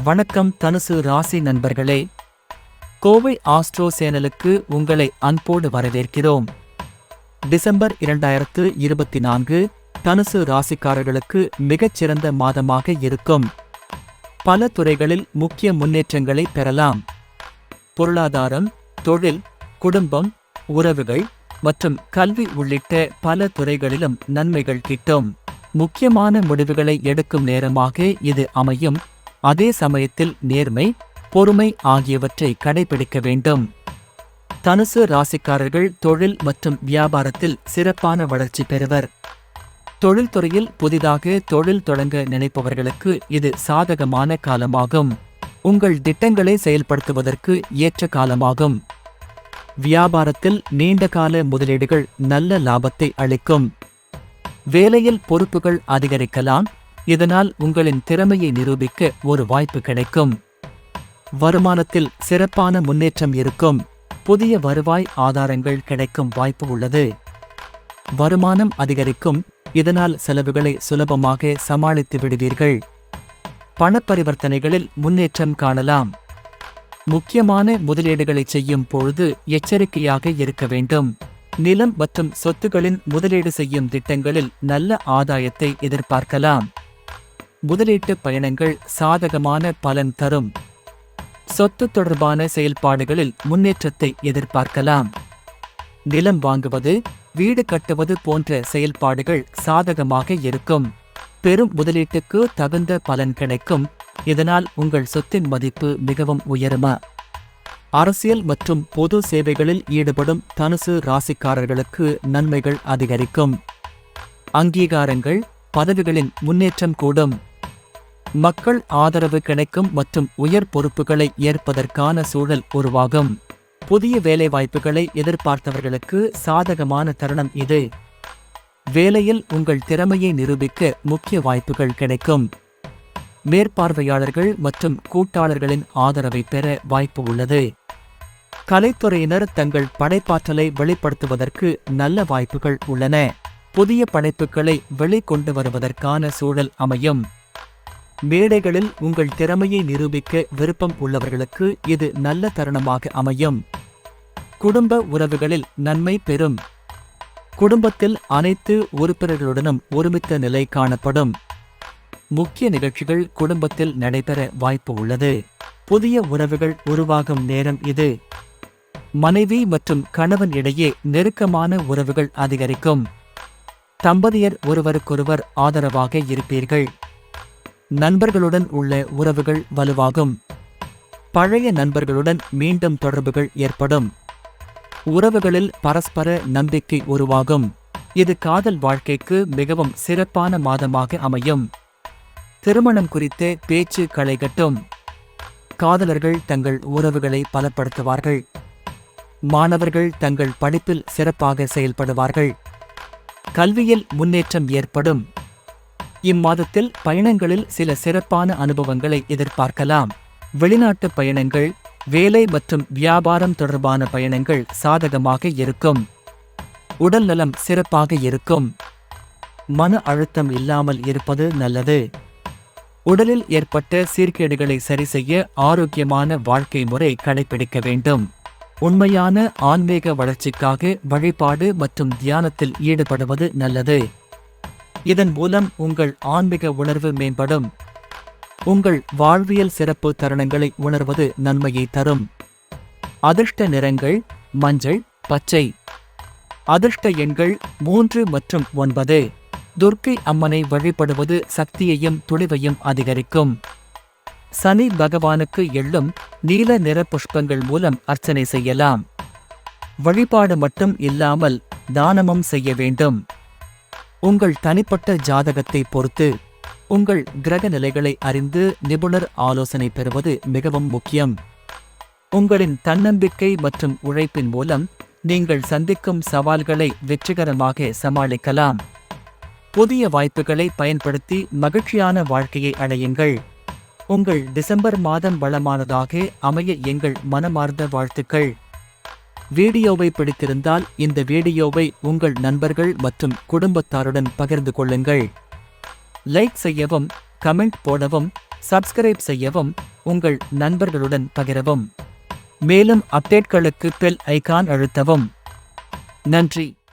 வணக்கம் தனுசு ராசி நண்பர்களே, கோவை ஆஸ்ட்ரோ சேனலுக்கு உங்களை அன்போடு வரவேற்கிறோம். டிசம்பர் 2024 தனுசு ராசிக்காரர்களுக்கு மிகச்சிறந்த மாதமாக இருக்கும். பல துறைகளில் முக்கிய முன்னேற்றங்களை பெறலாம். பொருளாதாரம், தொழில், குடும்பம், உறவுகள் மற்றும் கல்வி உள்ளிட்ட பல துறைகளிலும் நன்மைகள் கிட்டும். முக்கியமான முடிவுகளை எடுக்கும் நேரமாக இது அமையும். அதே சமயத்தில் நேர்மை, பொறுமை ஆகியவற்றை கடைபிடிக்க வேண்டும். தனுசு ராசிக்காரர்கள் தொழில் மற்றும் வியாபாரத்தில் சிறப்பான வளர்ச்சி பெறுவர். தொழில்துறையில் புதிதாக தொழில் தொடங்க நினைப்பவர்களுக்கு இது சாதகமான காலமாகும். உங்கள் திட்டங்களை செயல்படுத்துவதற்கு ஏற்ற காலமாகும். வியாபாரத்தில் நீண்டகால முதலீடுகள் நல்ல லாபத்தை அளிக்கும். வேலையில் பொறுப்புகள் அதிகரிக்கலாம். இதனால் உங்களின் திறமையை நிரூபிக்க ஒரு வாய்ப்பு கிடைக்கும். வருமானத்தில் சிறப்பான முன்னேற்றம் இருக்கும். புதிய வருவாய் ஆதாரங்கள் கிடைக்கும் வாய்ப்பு உள்ளது. வருமானம் அதிகரிக்கும். இதனால் செலவுகளை சுலபமாக சமாளித்து விடுவீர்கள். பணப்பரிவர்த்தனைகளில் முன்னேற்றம் காணலாம். முக்கியமான முதலீடுகளை செய்யும் பொழுது எச்சரிக்கையாக இருக்க வேண்டும். நிலம் மற்றும் சொத்துகளின் முதலீடு செய்யும் திட்டங்களில் நல்ல ஆதாயத்தை எதிர்பார்க்கலாம். முதலீட்டு பயணங்கள் சாதகமான பலன் தரும். சொத்து தொடர்பான செயல்பாடுகளில் முன்னேற்றத்தை எதிர்பார்க்கலாம். நிலம் வாங்குவது, வீடு கட்டுவது போன்ற செயல்பாடுகள் சாதகமாக இருக்கும். பெரும் முதலீட்டுக்கு தகுந்த பலன் கிடைக்கும். இதனால் உங்கள் சொத்தின் மதிப்பு மிகவும் உயருமா. அரசியல் மற்றும் பொது சேவைகளில் ஈடுபடும் தனுசு ராசிக்காரர்களுக்கு நன்மைகள் அதிகரிக்கும். அங்கீகாரங்கள், பதவிகளின் முன்னேற்றம் கூடும். மக்கள் ஆதரவு கிடைக்கும் மற்றும் உயர் பொறுப்புகளை ஏற்பதற்கான சூழல் உருவாகும். புதிய வேலைவாய்ப்புகளை எதிர்பார்த்தவர்களுக்கு சாதகமான தருணம் இது. வேலையில் உங்கள் திறமையை நிரூபிக்க முக்கிய வாய்ப்புகள் கிடைக்கும். மேற்பார்வையாளர்கள் மற்றும் கூட்டாளர்களின் ஆதரவை பெற வாய்ப்பு உள்ளது. கலைத்துறையினர் தங்கள் படைப்பாற்றலை வெளிப்படுத்துவதற்கு நல்ல வாய்ப்புகள் உள்ளன. புதிய படைப்புகளை வெளிக்கொண்டு வருவதற்கான சூழல் அமையும். மேடைகளில் உங்கள் திறமையை நிரூபிக்க விருப்பம் உள்ளவர்களுக்கு இது நல்ல தருணமாக அமையும். குடும்ப உறவுகளில் நன்மை பெறும். குடும்பத்தில் அனைத்து உறுப்பினர்களுடனும் ஒருமித்த நிலை காணப்படும். முக்கிய நிகழ்ச்சிகள் குடும்பத்தில் நடைபெற வாய்ப்பு உள்ளது. புதிய உறவுகள் உருவாகும் நேரம் இது. மனைவி மற்றும் கணவன் இடையே நெருக்கமான உறவுகள் அதிகரிக்கும். தம்பதியர் ஒருவருக்கொருவர் ஆதரவாக இருப்பீர்கள். நண்பர்களுடன் உள்ள உறவுகள் வலுவாகும். பழைய நண்பர்களுடன் மீண்டும் தொடர்புகள் ஏற்படும். உறவுகளில் பரஸ்பர நம்பிக்கை உருவாகும். இது காதல் வாழ்க்கைக்கு மிகவும் சிறப்பான மாதமாக அமையும். திருமணம் குறித்த பேச்சு களைகட்டும். காதலர்கள் தங்கள் உறவுகளை பலப்படுத்துவார்கள். மாணவர்கள் தங்கள் படிப்பில் சிறப்பாக செயல்படுவார்கள். கல்வியில் முன்னேற்றம் ஏற்படும். இம்மாதத்தில் பயணங்களில் சில சிறப்பான அனுபவங்களை எதிர்பார்க்கலாம். வெளிநாட்டு பயணங்கள், வேலை மற்றும் வியாபாரம் தொடர்பான பயணங்கள் சாதகமாக இருக்கும். உடல் நலம் சிறப்பாக இருக்கும். மன அழுத்தம் இல்லாமல் இருப்பது நல்லது. உடலில் ஏற்பட்ட சீர்கேடுகளை சரிசெய்ய ஆரோக்கியமான வாழ்க்கை முறை கடைபிடிக்க வேண்டும். உண்மையான ஆன்மீக வளர்ச்சிக்காக வழிபாடு மற்றும் தியானத்தில் ஈடுபடுவது நல்லது. இதன் மூலம் உங்கள் ஆன்மீக உணர்வு மேம்படும். உங்கள் வாழ்வியல் சிறப்பு தருணங்களை உணர்வது நன்மையை தரும். அதிர்ஷ்ட நிறங்கள் மஞ்சள், பச்சை. அதிர்ஷ்ட எண்கள் 3 மற்றும் 9. துர்க்கை அம்மனை வழிபடுவது சக்தியையும் துணிவையும் அதிகரிக்கும். சனி பகவானுக்கு எள்ளும் நீல நிற புஷ்பங்கள் மூலம் அர்ச்சனை செய்யலாம். வழிபாடு மட்டும் இல்லாமல் தானமும் செய்ய வேண்டும். உங்கள் தனிப்பட்ட ஜாதகத்தை பொறுத்து உங்கள் கிரக நிலைகளை அறிந்து நிபுணர் ஆலோசனை பெறுவது மிகவும் முக்கியம். உங்களின் தன்னம்பிக்கை மற்றும் உழைப்பின் மூலம் நீங்கள் சந்திக்கும் சவால்களை வெற்றிகரமாக சமாளிக்கலாம். புதிய வாய்ப்புகளை பயன்படுத்தி மகிழ்ச்சியான வாழ்க்கையை அடையுங்கள். உங்கள் டிசம்பர் மாதம் வளமானதாக அமைய எங்கள் மனமார்ந்த வாழ்த்துக்கள். வீடியோவை பிடித்திருந்தால் இந்த வீடியோவை உங்கள் நண்பர்கள் மற்றும் குடும்பத்தாருடன் பகிர்ந்து கொள்ளுங்கள். லைக் செய்யவும், கமெண்ட் போடவும், சப்ஸ்கிரைப் செய்யவும், உங்கள் நண்பர்களுடன் பகிரவும். மேலும் அப்டேட்களுக்கு பெல் ஐகான் அழுத்தவும். நன்றி.